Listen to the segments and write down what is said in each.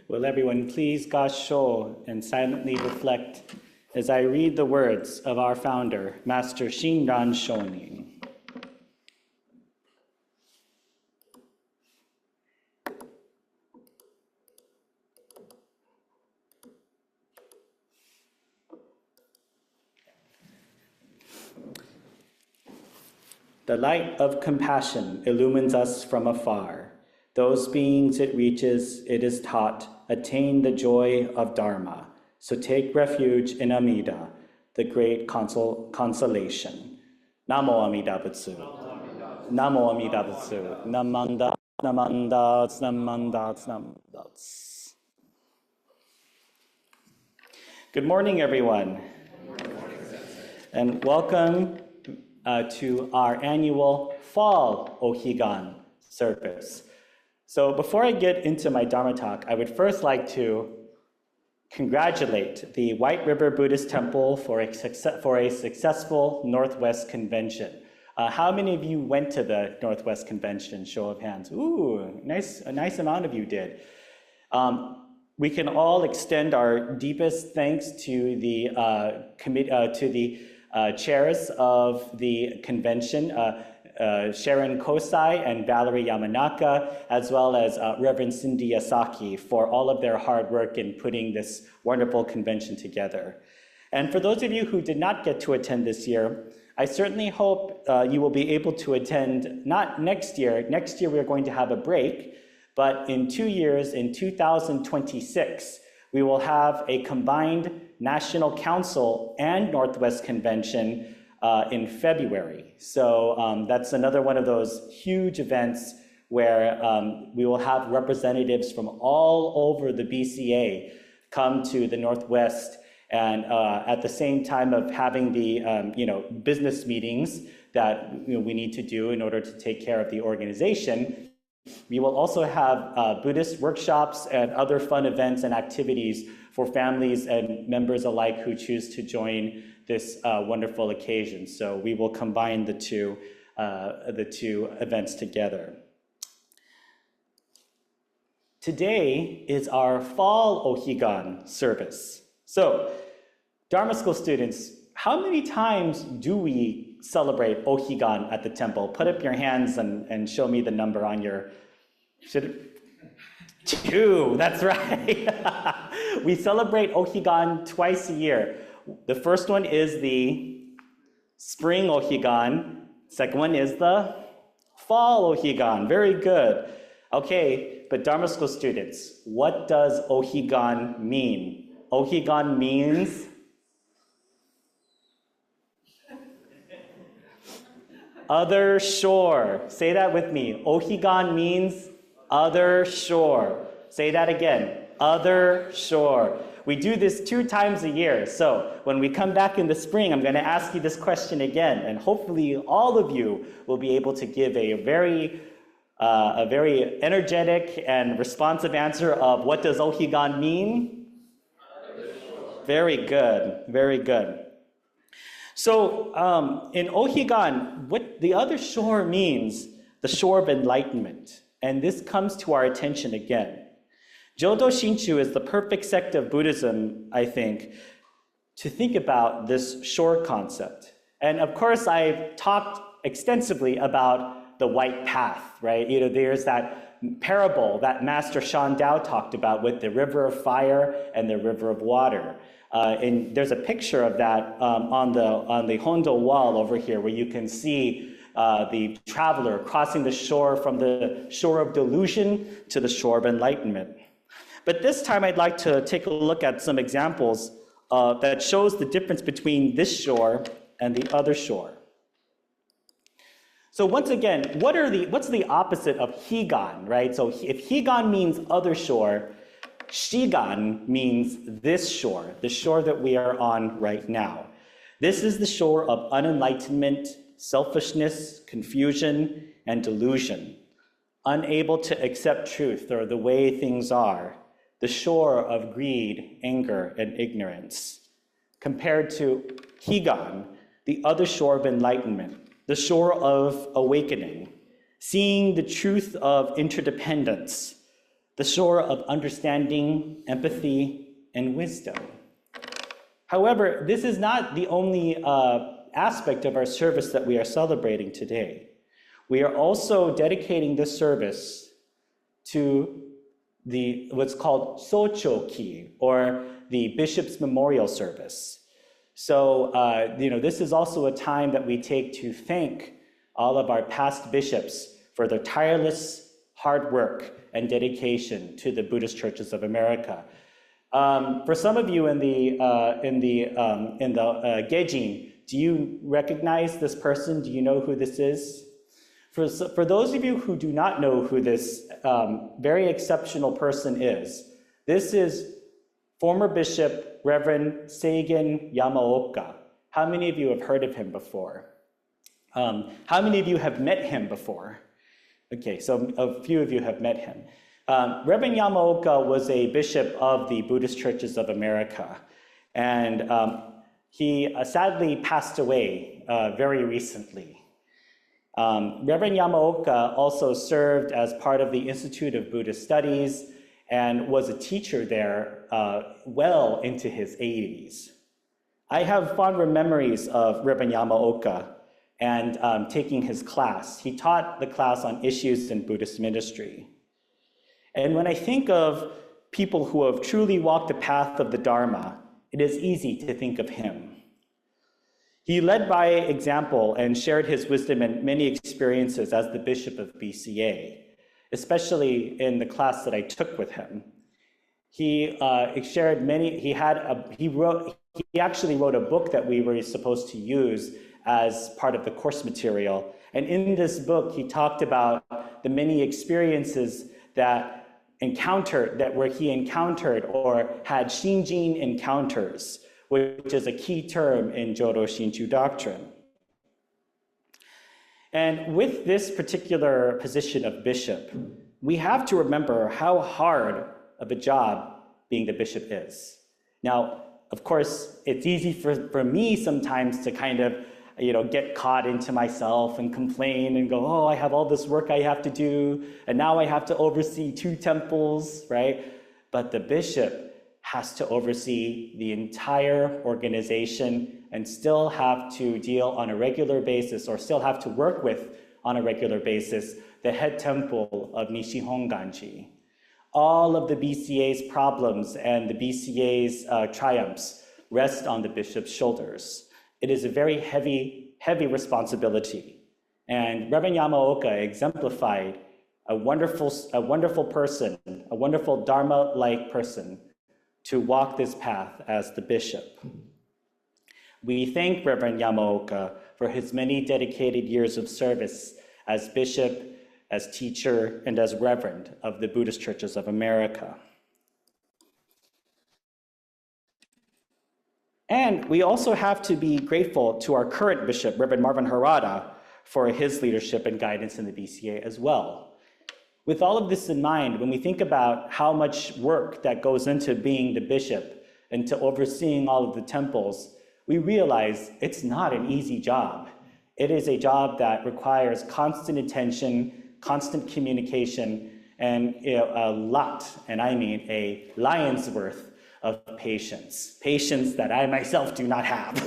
Will everyone please gasho and silently reflect as I read the words of our founder, Master Shinran Shonin. The light of compassion illumines us from afar. Those beings it reaches, it is taught, attain the joy of Dharma. So take refuge in Amida, the great consolation. Namo Amida Butsu. Namo Amida Butsu. Namanda, namanda, namanda, namanda. Good morning, everyone. And welcome to our annual Fall Ohigan service. So before I get into my Dharma talk, I would first like to congratulate the White River Buddhist Temple for a successful Northwest Convention. How many of you went to the Northwest Convention? Show of hands. Ooh, a nice amount of you did. We can all extend our deepest thanks to the chairs of the convention, Sharon Kosai and Valerie Yamanaka, as well as Reverend Cindy Asaki for all of their hard work in putting this wonderful convention together. And for those of you who did not get to attend this year, I certainly hope you will be able to attend, not next year. Next year we're going to have a break, but in 2 years, in 2026, we will have a combined National Council and Northwest Convention in February. So that's another one of those huge events where we will have representatives from all over the BCA come to the Northwest, and at the same time of having the business meetings that we need to do in order to take care of the organization. We will also have Buddhist workshops and other fun events and activities for families and members alike who choose to join this wonderful occasion. So we will combine the two events together. Today is our Fall Ohigan service. So, Dharma School students, how many times do we celebrate Ohigan at the temple? Put up your hands and show me the number on your... Two, that's right. We celebrate Ohigan twice a year. The first one is the Spring Ohigan. Second one is the Fall Ohigan. Very good. Okay, but Dharma School students, what does Ohigan mean? Ohigan means... other shore. Say that with me. Ohigan means other shore. Say that again. Other shore. We do this 2 times a year. So when we come back in the spring, I'm going to ask you this question again. And hopefully all of you will be able to give a very energetic and responsive answer of what does Ohigan mean? Very good. Very good. So in Ohigan, what the other shore means, the shore of enlightenment. And this comes to our attention again. Jodo Shinshu is the perfect sect of Buddhism, I think, to think about this shore concept. And of course, I've talked extensively about the white path, right? There's that parable that Master Shan Dao talked about with the river of fire and the river of water. And there's a picture of that on the Hondo wall over here, where you can see the traveler crossing the shore from the shore of delusion to the shore of enlightenment. But this time I'd like to take a look at some examples that shows the difference between this shore and the other shore. So once again, what's the opposite of Higan, right? So if Higan means other shore, Shigan means this shore, the shore that we are on right now. This is the shore of unenlightenment, selfishness, confusion, and delusion, unable to accept truth or the way things are, the shore of greed, anger, and ignorance, compared to Higan, the other shore of enlightenment, the shore of awakening, seeing the truth of interdependence, the shore of understanding, empathy, and wisdom. However, this is not the only aspect of our service that we are celebrating today. We are also dedicating this service to what's called Sochoki, or the Bishop's Memorial Service. So, this is also a time that we take to thank all of our past bishops for their tireless hard work and dedication to the Buddhist churches of America. For some of you in the Gaijin, do you recognize this person? Do you know who this is? For those of you who do not know who this very exceptional person is, this is former Bishop Reverend Seigen Yamaoka. How many of you have heard of him before? How many of you have met him before? Okay, so a few of you have met him. Reverend Yamaoka was a bishop of the Buddhist churches of America, and he sadly passed away very recently. Reverend Yamaoka also served as part of the Institute of Buddhist Studies and was a teacher there well into his 80s. I have fond memories of Reverend Yamaoka and taking his class. He taught the class on issues in Buddhist ministry. And when I think of people who have truly walked the path of the Dharma, it is easy to think of him. He led by example and shared his wisdom and many experiences as the bishop of BCA, especially in the class that I took with him. He shared many. He actually wrote a book that we were supposed to use as part of the course material. And in this book, he talked about the many experiences where he encountered or had Shinjin encounters, which is a key term in Jodo Shinchu doctrine. And with this particular position of bishop, we have to remember how hard of a job being the bishop is. Now, of course, it's easy for me sometimes to kind of get caught into myself and complain and go, oh, I have all this work I have to do, and now I have to oversee 2 temples, right? But the bishop has to oversee the entire organization and still have to deal on a regular basis, or still have to work with on a regular basis, the head temple of Nishihonganji. All of the BCA's problems and the BCA's triumphs rest on the bishop's shoulders. It is a very heavy, heavy responsibility. And Reverend Yamaoka exemplified a wonderful person, a wonderful Dharma-like person to walk this path as the bishop. We thank Reverend Yamaoka for his many dedicated years of service as bishop, as teacher, and as reverend of the Buddhist churches of America. And we also have to be grateful to our current bishop, Reverend Marvin Harada, for his leadership and guidance in the BCA as well. With all of this in mind, when we think about how much work that goes into being the bishop and to overseeing all of the temples, we realize it's not an easy job. It is a job that requires constant attention, constant communication, and a lot, and I mean a lion's worth of patience that I myself do not have.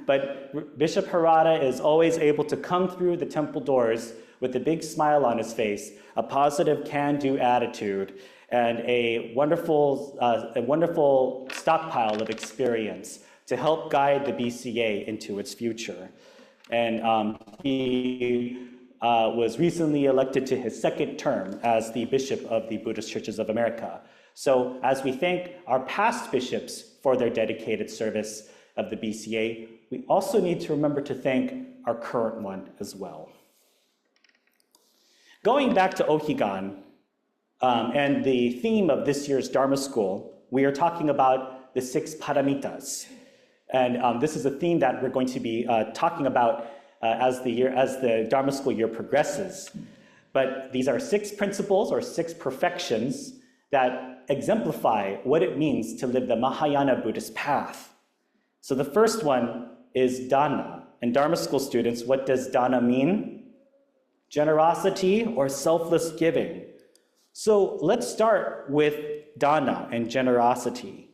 But Bishop Harada is always able to come through the temple doors with a big smile on his face, a positive can-do attitude, and a wonderful stockpile of experience to help guide the BCA into its future. And he was recently elected to his 2nd term as the Bishop of the Buddhist Churches of America. So as we thank our past bishops for their dedicated service of the BCA, we also need to remember to thank our current one as well. Going back to Ohigan, and the theme of this year's Dharma School, we are talking about the 6 paramitas. And this is a theme that we're going to be talking about as the Dharma School year progresses. But these are 6 principles or 6 perfections that exemplify what it means to live the Mahayana Buddhist path. So the first one is dana. And Dharma School students, what does dana mean? Generosity or selfless giving. So let's start with dana and generosity.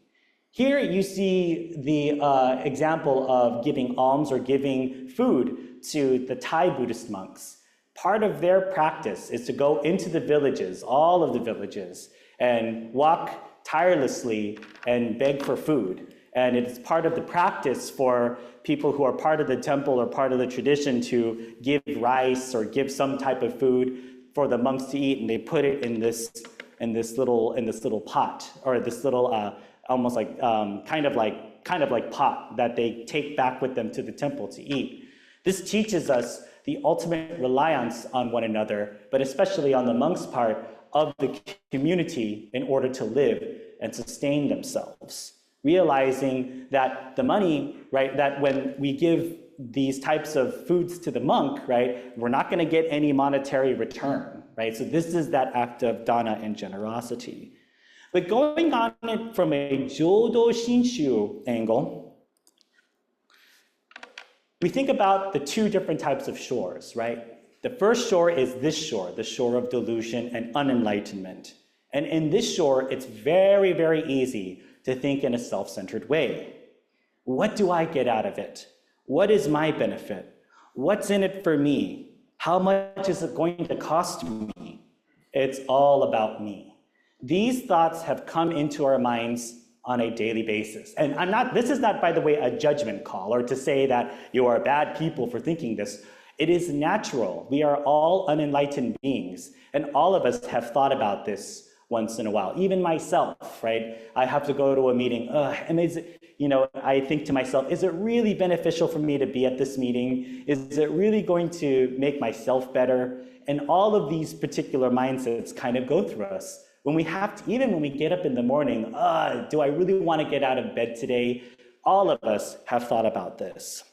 Here you see the example of giving alms or giving food to the Thai Buddhist monks. Part of their practice is to go into the villages, all of the villages, and walk tirelessly and beg for food. And it's part of the practice for people who are part of the temple or part of the tradition to give rice or give some type of food for the monks to eat, and they put it in this little pot, or this little almost like kind of like pot that they take back with them to the temple to eat. This teaches us the ultimate reliance on one another, but especially on the monks' part of the community in order to live and sustain themselves. Realizing that the money, right, that when we give these types of foods to the monk, right, we're not going to get any monetary return, right? So this is that act of dana and generosity. But going on it from a Jodo Shinshu angle, we think about the two different types of shores, right? The first shore is this shore, the shore of delusion and unenlightenment. And in this shore, it's very, very easy to think in a self-centered way. What do I get out of it? What is my benefit? What's in it for me? How much is it going to cost me? It's all about me. These thoughts have come into our minds on a daily basis. And this is not, by the way, a judgment call or to say that you are bad people for thinking this. It is natural. We are all unenlightened beings, and all of us have thought about this once in a while. Even myself, right? I have to go to a meeting, and I think to myself, is it really beneficial for me to be at this meeting? Is it really going to make myself better? And all of these particular mindsets kind of go through us. When we have to, even when we get up in the morning, do I really want to get out of bed today? All of us have thought about this.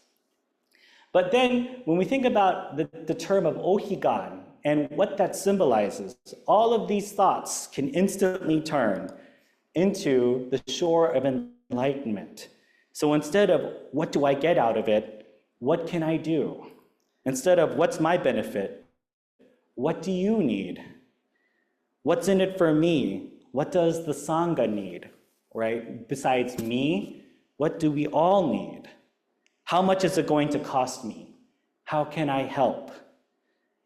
But then when we think about the term of Ohigan and what that symbolizes, all of these thoughts can instantly turn into the shore of enlightenment. So instead of what do I get out of it, what can I do? Instead of what's my benefit, what do you need? What's in it for me? What does the Sangha need, right? Besides me, what do we all need? How much is it going to cost me? How can I help?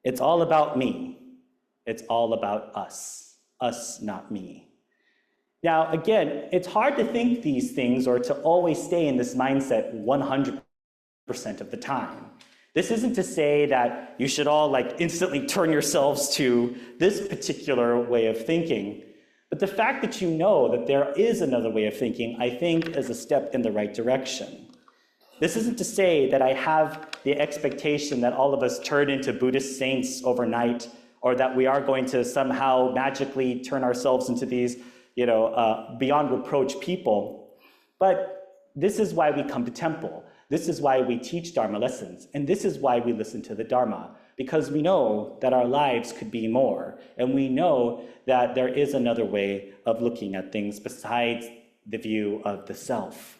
It's all about me. It's all about us. Us, not me. Now, again, it's hard to think these things or to always stay in this mindset 100% of the time. This isn't to say that you should all instantly turn yourselves to this particular way of thinking. But the fact that you know that there is another way of thinking, I think, is a step in the right direction. This isn't to say that I have the expectation that all of us turn into Buddhist saints overnight, or that we are going to somehow magically turn ourselves into these, beyond reproach people. But this is why we come to temple. This is why we teach Dharma lessons. And this is why we listen to the Dharma, because we know that our lives could be more. And we know that there is another way of looking at things besides the view of the self.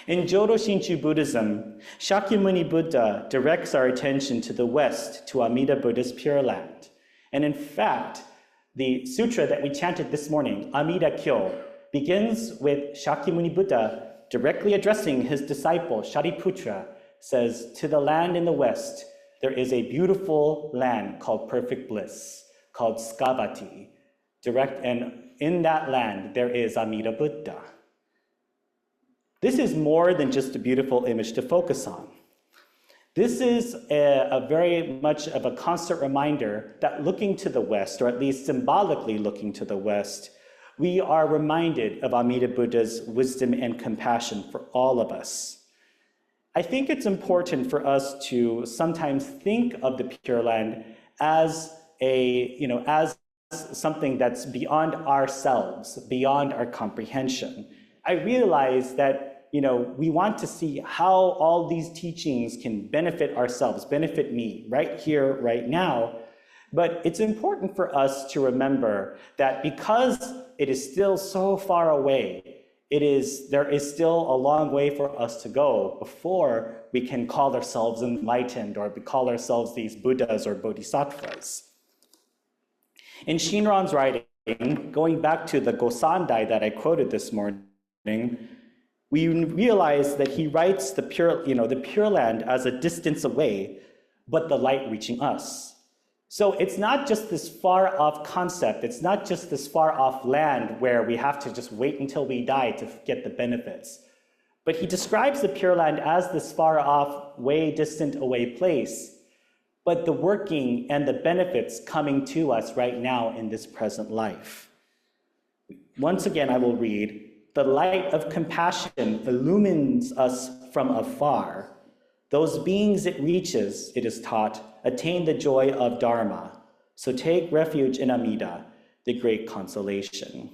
In Jodo Shinshu Buddhism, Shakyamuni Buddha directs our attention to the west, to Amida Buddha's Pure Land. And in fact, the sutra that we chanted this morning, Amida Kyo, begins with Shakyamuni Buddha directly addressing his disciple, Shariputra, says, to the land in the west, there is a beautiful land called perfect bliss, called Skavati. And in that land, there is Amida Buddha. This is more than just a beautiful image to focus on. This is a very much of a constant reminder that looking to the west, or at least symbolically looking to the west, we are reminded of Amida Buddha's wisdom and compassion for all of us. I think it's important for us to sometimes think of the Pure Land as as something that's beyond ourselves, beyond our comprehension. I realize that we want to see how all these teachings can benefit ourselves, benefit me right here, right now. But it's important for us to remember that because it is still so far away, there is still a long way for us to go before we can call ourselves enlightened or call ourselves these Buddhas or Bodhisattvas. In Shinran's writing, going back to the Gosandai that I quoted this morning, we realize that he writes the Pure Land as a distance away, but the light reaching us. So it's not just this far off concept, it's not just this far off land where we have to just wait until we die to get the benefits. But he describes the Pure Land as this far off, way distant away place, but the working and the benefits coming to us right now in this present life. Once again, I will read, "The light of compassion illumines us from afar. Those beings it reaches, it is taught, attain the joy of Dharma. So take refuge in Amida, the great consolation."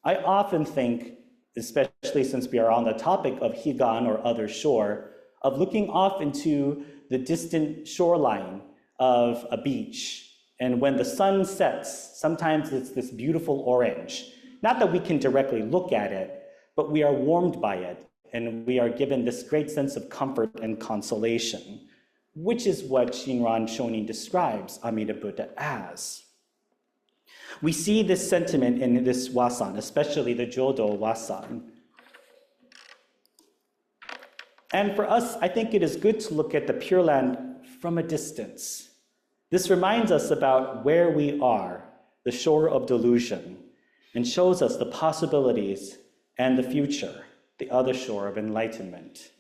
I often think, especially since we are on the topic of Higan or other shore, of looking off into the distant shoreline of a beach. And when the sun sets, sometimes it's this beautiful orange. Not that we can directly look at it, but we are warmed by it. And we are given this great sense of comfort and consolation, which is what Shinran Shonin describes Amida Buddha as. We see this sentiment in this wasan, especially the Jodo wasan. And for us, I think it is good to look at the Pure Land from a distance. This reminds us about where we are, the shore of delusion, and shows us the possibilities and the future, the other shore of enlightenment.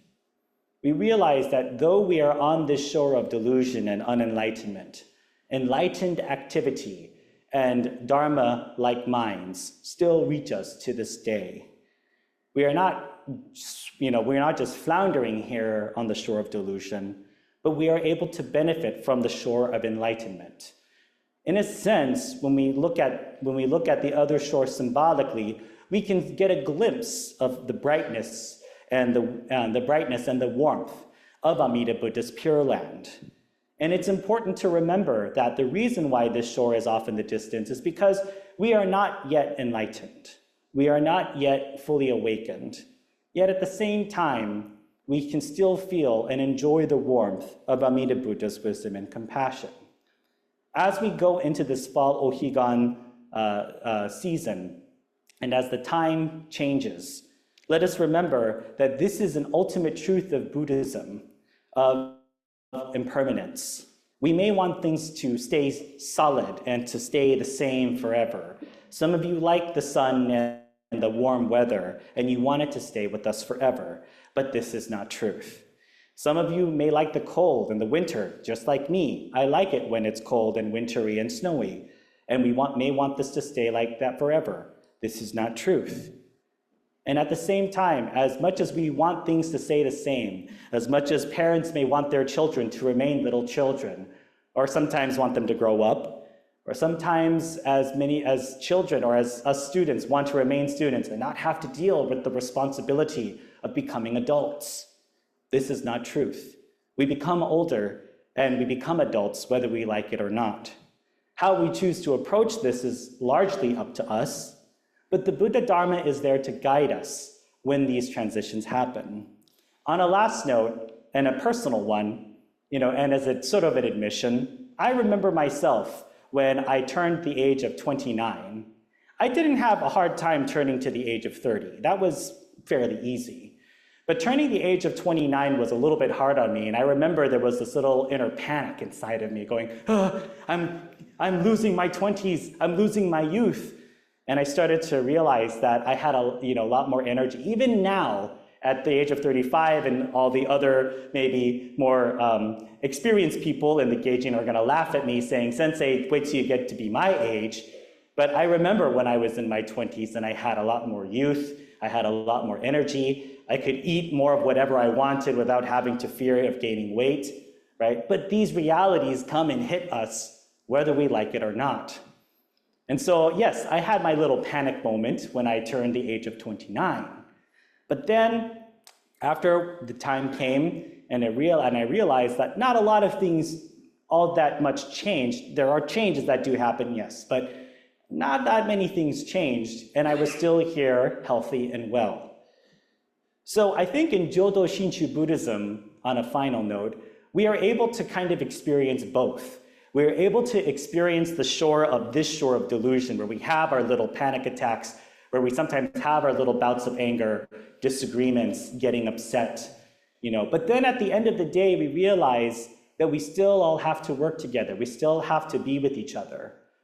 We realize that though we are on this shore of delusion and unenlightenment, enlightened activity and Dharma-like minds still reach us to this day. We're not just floundering here on the shore of delusion, but we are able to benefit from the shore of enlightenment. In a sense, when we look at the other shore symbolically, we can get a glimpse of the brightness and the warmth of Amida Buddha's Pure Land. And it's important to remember that the reason why this shore is off in the distance is because we are not yet enlightened. We are not yet fully awakened. Yet at the same time, we can still feel and enjoy the warmth of Amida Buddha's wisdom and compassion. As we go into this Fall Ohigan season, and as the time changes, let us remember that this is an ultimate truth of Buddhism, of impermanence. We may want things to stay solid and to stay the same forever. Some of you like the sun and the warm weather, and you want it to stay with us forever, but this is not truth. Some of you may like the cold and the winter, just like me. I like it when it's cold and wintry and snowy, and we may want this to stay like that forever. This is not truth. And at the same time, as much as we want things to stay the same, as much as parents may want their children to remain little children, or sometimes want them to grow up, or sometimes as many as children or as us students want to remain students and not have to deal with the responsibility of becoming adults. This is not truth. We become older and we become adults whether we like it or not. How we choose to approach this is largely up to us, but the Buddha Dharma is there to guide us when these transitions happen. On a last note, and a personal one, and as a sort of an admission, I remember myself when I turned the age of 29. I didn't have a hard time turning to the age of 30. That was fairly easy. But turning the age of 29 was a little bit hard on me, and I remember there was this little inner panic inside of me going, oh, I'm losing my 20s, I'm losing my youth. And I started to realize that I had a lot more energy. Even now, at the age of 35, and all the other maybe more experienced people in the gauging are gonna laugh at me saying, Sensei, wait till you get to be my age. But I remember when I was in my 20s and I had a lot more youth, I had a lot more energy, I could eat more of whatever I wanted without having to fear of gaining weight, right? But these realities come and hit us whether we like it or not. And so, yes, I had my little panic moment when I turned the age of 29. But then, after the time came, and I realized that not a lot of things all that much changed. There are changes that do happen, yes, but not that many things changed, and I was still here, healthy and well. So I think in Jodo Shinchu Buddhism, on a final note, we are able to kind of experience both. we're able to experience the shore of this shore of delusion, where we have our little panic attacks, where we sometimes have our little bouts of anger, disagreements, getting upset, But then at the end of the day, we realize that we still all have to work together. We still have to be with each other.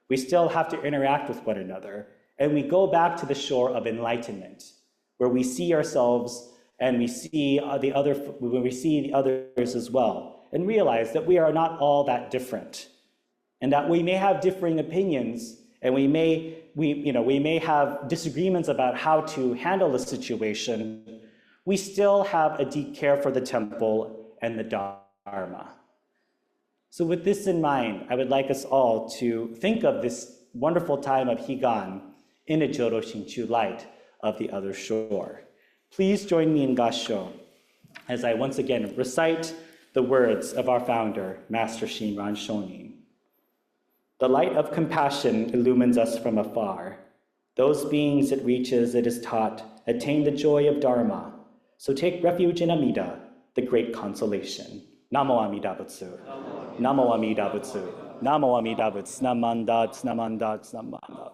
We still have to interact with one another. And we go back to the shore of enlightenment, where we see ourselves and we see the others as well, and realize that we are not all that different, and that we may have differing opinions, and we may have disagreements about how to handle a situation. We still have a deep care for the temple and the Dharma. So with this in mind, I would like us all to think of this wonderful time of Higan in a Jodo Shinchu light of the other shore. Please join me in Gassho as I once again recite the words of our founder, Master Shinran Shonin. The light of compassion illumines us from afar. Those beings it reaches, it is taught, attain the joy of Dharma. So take refuge in Amida, the great consolation. Namo Amida Butsu. Namo Amida Butsu. Namo Amida Butsu. Namanda, Namanda, Namanda.